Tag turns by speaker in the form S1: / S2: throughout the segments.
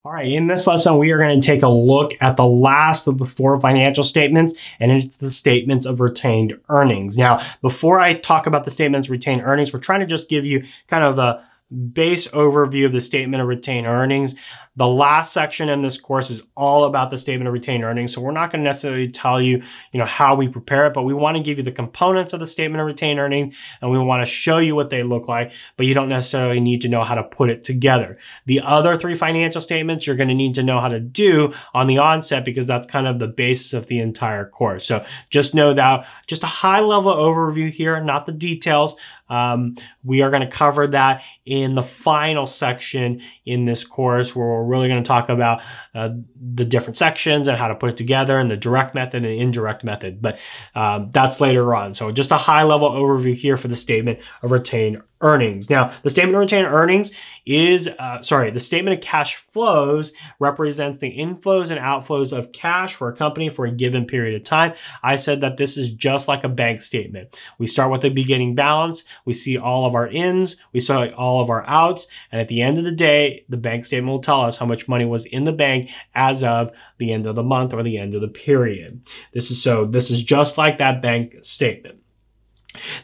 S1: All right, in this lesson, we are going to take a look at the last of the four financial statements, and it's the statements of retained earnings. Now, before I talk about the statements of retained earnings, we're trying to just give you kind of a base overview of the statement of retained earnings. The last section in this course is all about the statement of retained earnings. So we're not going to necessarily tell you, how we prepare it, but we want to give you the components of the statement of retained earnings, and we want to show you what they look like, but you don't necessarily need to know how to put it together. The other three financial statements you're going to need to know how to do on the onset because that's kind of the basis of the entire course. So just know that, just a high level overview here, not the details. We are going to cover that in the final section in this course where we're really going to talk about the different sections and how to put it together and the direct method and the indirect method. But that's later on. So just a high level overview here for the statement of retained earnings. Now, the statement of retained earnings is, the statement of cash flows represents the inflows and outflows of cash for a company for a given period of time. I said that this is just like a bank statement. We start with a beginning balance. We see all of our ins, we see all of our outs, and at the end of the day, the bank statement will tell us how much money was in the bank as of the end of the month or the end of the period. This is just like that bank statement.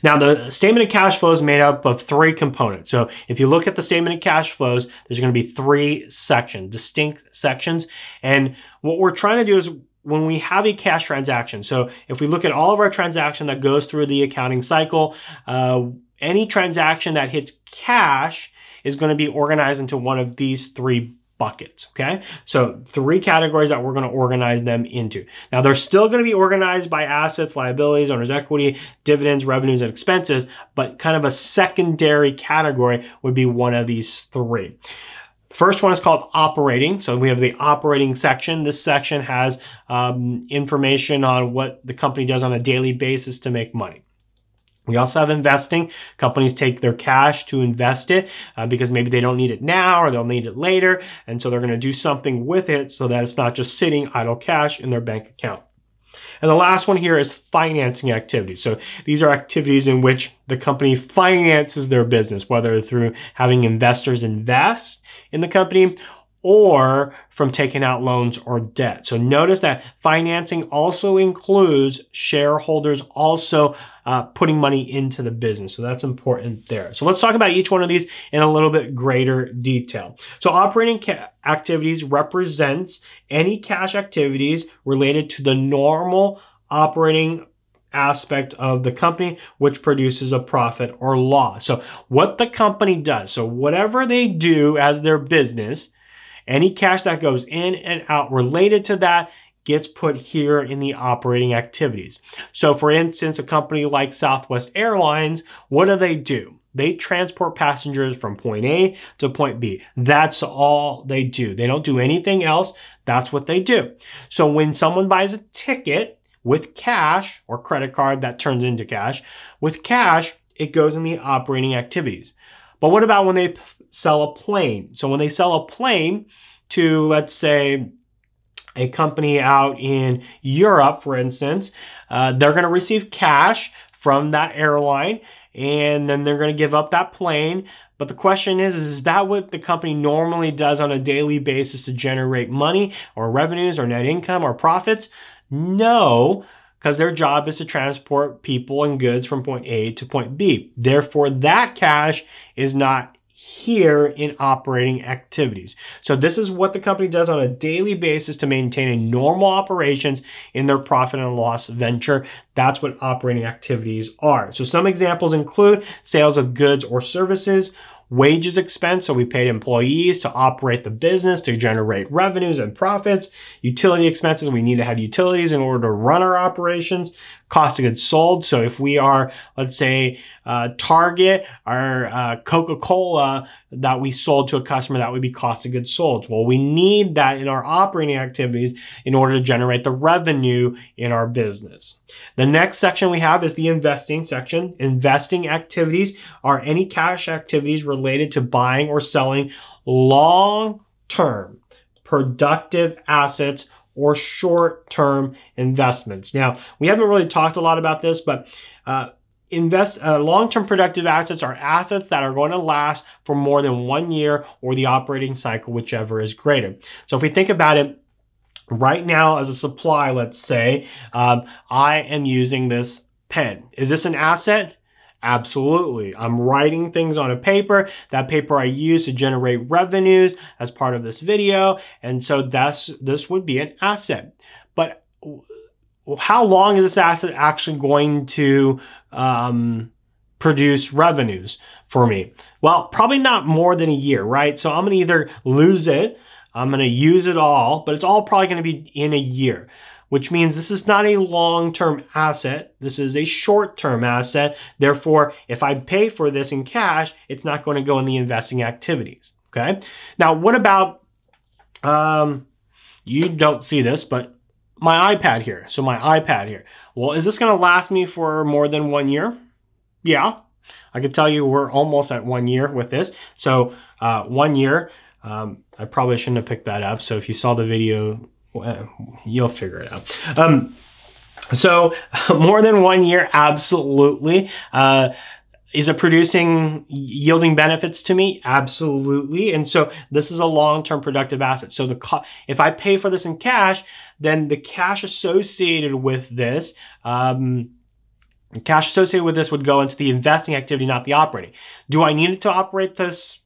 S1: Now, the statement of cash flows is made up of three components. So if you look at the statement of cash flows, there's going to be three sections, distinct sections. And what we're trying to do is when we have a cash transaction, so if we look at all of our transaction that goes through the accounting cycle, any transaction that hits cash is going to be organized into one of these three buckets, okay? So three categories that we're going to organize them into. Now, they're still going to be organized by assets, liabilities, owner's equity, dividends, revenues, and expenses, but kind of a secondary category would be one of these three. First one is called operating. So we have the operating section. This section has information on what the company does on a daily basis to make money. We also have investing. Companies take their cash to invest it because maybe they don't need it now or they'll need it later. And so they're going to do something with it so that it's not just sitting idle cash in their bank account. And the last one here is financing activities. So these are activities in which the company finances their business, whether through having investors invest in the company or from taking out loans or debt. So notice that financing also includes shareholders also putting money into the business. So that's important there. So let's talk about each one of these in a little bit greater detail. So operating activities represents any cash activities related to the normal operating aspect of the company, which produces a profit or loss. So what the company does, so whatever they do as their business, any cash that goes in and out related to that gets put here in the operating activities. So for instance, a company like Southwest Airlines, what do? They transport passengers from point A to point B. That's all they do. They don't do anything else. That's what they do. So when someone buys a ticket with cash or credit card that turns into cash, with cash, it goes in the operating activities. But what about when they sell a plane? So when they sell a plane to, let's say, a company out in Europe, for instance, they're going to receive cash from that airline, and then they're going to give up that plane. But the question is that what the company normally does on a daily basis to generate money or revenues or net income or profits? No, because their job is to transport people and goods from point A to point B. Therefore, that cash is not here in operating activities. So this is what the company does on a daily basis to maintain a normal operations in their profit and loss venture. That's what operating activities are. So some examples include sales of goods or services, wages expense, so we paid employees to operate the business to generate revenues and profits, utility expenses, we need to have utilities in order to run our operations, cost of goods sold, so if we are, let's say, Target or Coca-Cola that we sold to a customer, that would be cost of goods sold. Well, we need that in our operating activities in order to generate the revenue in our business. The next section we have is the investing section. Investing activities are any cash activities related to buying or selling long-term productive assets or short-term investments. Now, we haven't really talked a lot about this, but long-term productive assets are assets that are going to last for more than 1 year or the operating cycle, whichever is greater. So if we think about it, right now as a supply, let's say, I am using this pen. Is this an asset? Absolutely. I'm writing things on a paper. That paper I use to generate revenues as part of this video. And so this would be an asset. But how long is this asset actually going to produce revenues for me? Well, probably not more than a year, right? So I'm going to either lose it, I'm going to use it all, but it's all probably going to be in a year, which means this is not a long-term asset. This is a short-term asset. Therefore, if I pay for this in cash, it's not going to go in the investing activities, okay? Now, what about, you don't see this, but my iPad here. So my iPad here. Well, is this going to last me for more than 1 year? Yeah. I can tell you we're almost at 1 year with this. So 1 year, I probably shouldn't have picked that up. So if you saw the video, you'll figure it out. So more than 1 year, absolutely. Is it yielding benefits to me? Absolutely. And so this is a long-term productive asset. So if I pay for this in cash, then the cash associated with this, would go into the investing activity, not the operating. Do I need it to operate this,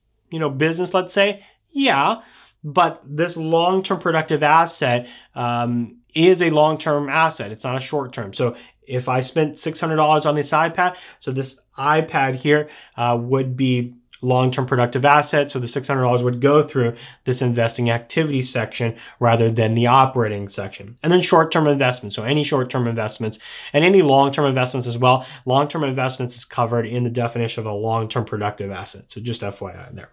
S1: business, let's say? Yeah. But this long-term productive asset is a long-term asset. It's not a short-term. So if I spent $600 on this iPad, so this iPad here would be long-term productive asset. So the $600 would go through this investing activity section rather than the operating section. And then short-term investments. So any short-term investments and any long-term investments as well. Long-term investments is covered in the definition of a long-term productive asset. So just FYI there.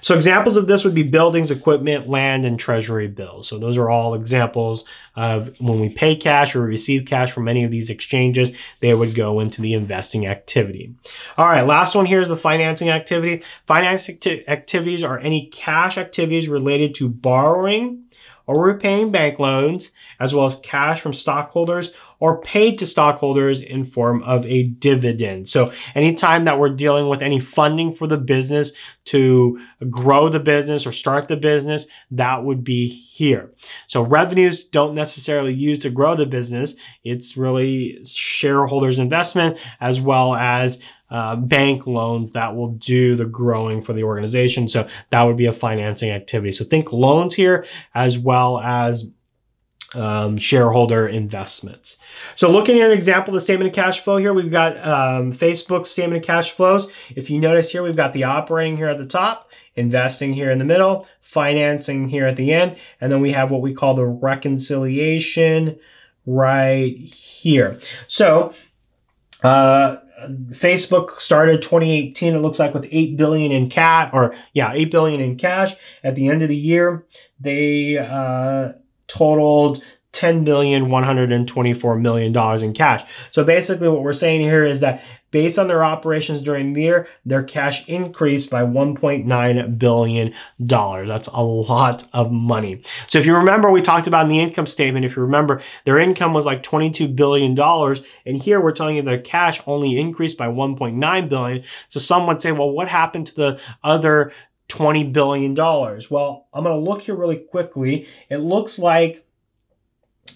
S1: So examples of this would be buildings, equipment, land, and treasury bills. So those are all examples of when we pay cash or receive cash from any of these exchanges, they would go into the investing activity. All right, last one here is the financing activity. Financing activities are any cash activities related to borrowing or repaying bank loans, as well as cash from stockholders or paid to stockholders in form of a dividend. So anytime that we're dealing with any funding for the business to grow the business or start the business, that would be here. So revenues don't necessarily use to grow the business. It's really shareholders' investment as well as bank loans that will do the growing for the organization. So that would be a financing activity. So think loans here as well as shareholder investments. So looking at an example of the statement of cash flow here, we've got Facebook's statement of cash flows. If you notice here, we've got the operating here at the top, investing here in the middle, financing here at the end, and then we have what we call the reconciliation right here. So Facebook started 2018, it looks like, with $8 billion in cash, $8 billion in cash. At the end of the year, they totaled $10,124 million in cash. So basically what we're saying here is that based on their operations during the year, their cash increased by $1.9 billion. That's a lot of money. So if you remember, we talked about in the income statement, if you remember, their income was like $22 billion. And here we're telling you their cash only increased by $1.9 billion. So some would say, well, what happened to the other $20 billion? Well, I'm going to look here really quickly. It looks like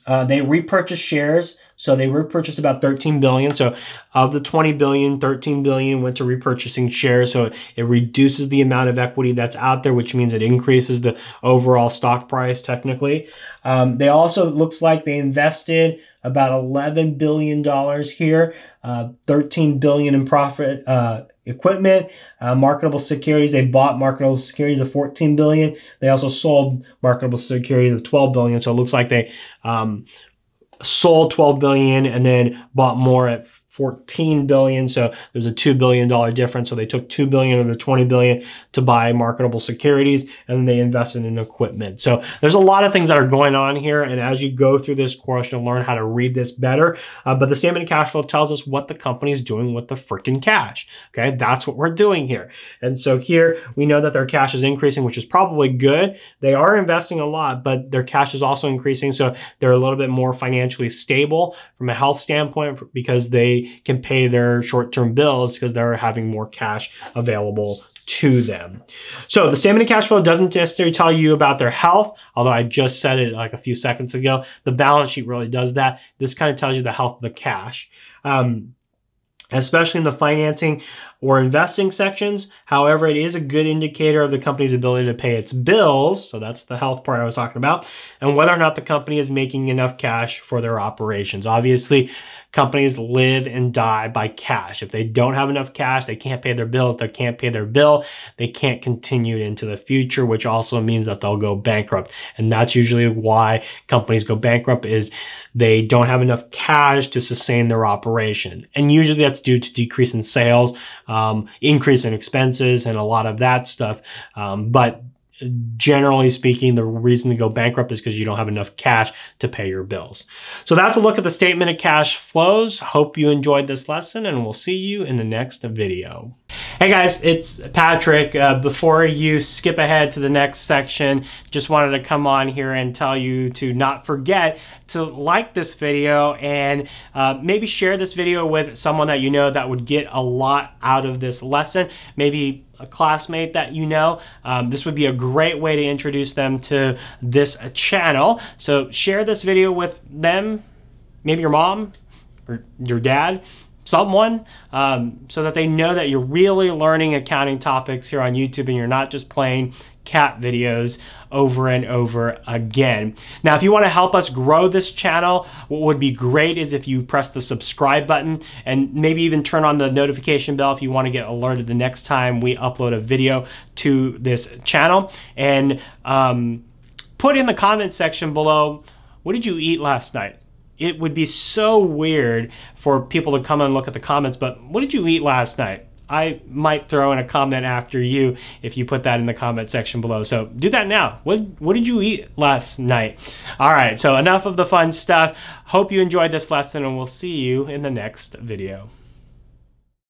S1: they repurchased shares. So they repurchased about 13 billion. So of the 20 billion, 13 billion went to repurchasing shares. So it reduces the amount of equity that's out there, which means it increases the overall stock price technically. They also, it looks like they invested about $11 billion here, 13 billion in profit, equipment, marketable securities. They bought marketable securities of 14 billion. They also sold marketable securities of 12 billion. So it looks like they sold 12 billion and then bought more at 14 billion. So there's a $2 billion difference. So they took 2 billion of the 20 billion to buy marketable securities, and then they invested in equipment. So there's a lot of things that are going on here. And as you go through this course, you'll learn how to read this better. But the statement of cash flow tells us what the company is doing with the freaking cash. Okay, that's what we're doing here. And so here we know that their cash is increasing, which is probably good. They are investing a lot, but their cash is also increasing. So they're a little bit more financially stable from a health standpoint because they easily can pay their short-term bills because they're having more cash available to them. So the statement of cash flow doesn't necessarily tell you about their health, although I just said it like a few seconds ago. The balance sheet really does that. This kind of tells you the health of the cash. Especially in the financing or investing sections. However, it is a good indicator of the company's ability to pay its bills. So that's the health part I was talking about, and whether or not the company is making enough cash for their operations. Obviously, companies live and die by cash. If they don't have enough cash, they can't pay their bill. If they can't pay their bill, they can't continue into the future, which also means that they'll go bankrupt. And that's usually why companies go bankrupt, is they don't have enough cash to sustain their operation. And usually that's due to decrease in sales, increase in expenses, and a lot of that stuff. But generally speaking, the reason to go bankrupt is because you don't have enough cash to pay your bills. So that's a look at the statement of cash flows. Hope you enjoyed this lesson, and we'll see you in the next video. Hey guys, it's Patrick. Before you skip ahead to the next section, just wanted to come on here and tell you to not forget to like this video and maybe share this video with someone that you know that would get a lot out of this lesson. Maybe a classmate that you know. This would be a great way to introduce them to this channel. So share this video with them, maybe your mom or your dad, someone, so that they know that you're really learning accounting topics here on YouTube and you're not just playing cat videos over and over again. Now, if you want to help us grow this channel, what would be great is if you press the subscribe button and maybe even turn on the notification bell if you want to get alerted the next time we upload a video to this channel. And put in the comment section below, what did you eat last night? It would be so weird for people to come and look at the comments, but what did you eat last night? I might throw in a comment after you if you put that in the comment section below. So do that now. What did you eat last night? All right, so enough of the fun stuff. Hope you enjoyed this lesson, and we'll see you in the next video.